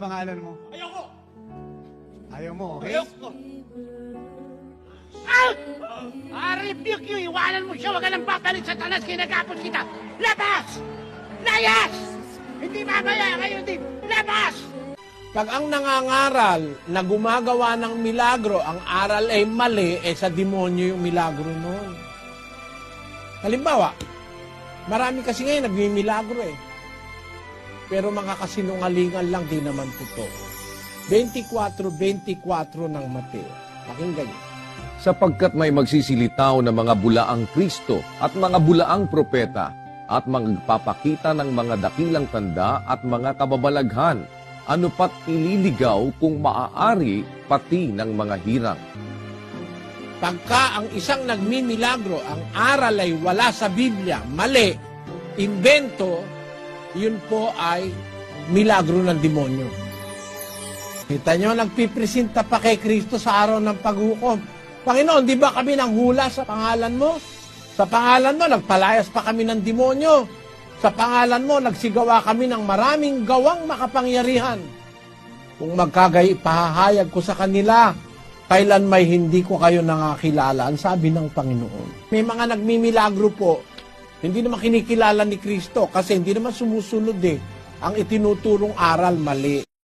pangalan mo? Ayoko! Ayaw mo, okay? Ayoko! Rebuke you! Iwanan mo siya! Huwag ka nang papalit sa tanas! Kinagapos kita! Labas! Layas! Hindi mamaya! Ngayon din! Labas! Pag ang nangangaral na gumagawa ng milagro, ang aral ay mali, sa demonyo yung milagro noon. Halimbawa, marami kasi ngayon nagmimilagro Pero mga kasinungalingan lang, di naman totoo. 24:24 ng Mateo. Pakinggan niyo. Sapagkat may magsisilitaw na mga bulaang Kristo at mga bulaang propeta at magpapakita ng mga dakilang tanda at mga kababalaghan, ano pat ililigaw kung maaari pati ng mga hirang. Pagka ang isang nagmimilagro, ang aral ay wala sa Biblia, mali, invento, yun po ay milagro ng demonyo. Kita nyo, nagpipresenta pa kay Kristo sa araw ng paghukom. Panginoon, di ba kami nang hula sa pangalan mo? Sa pangalan mo, nagpalayas pa kami ng demonyo. Sa pangalan mo, nagsigawa kami ng maraming gawang makapangyarihan. Kung magkagay, ipahahayag ko sa kanila, kailan may hindi ko kayo nakakilala, ang sabi ng Panginoon. May mga nagmimilagro po, hindi naman kinikilala ni Kristo kasi hindi naman sumusunod ang itinuturong aral mali.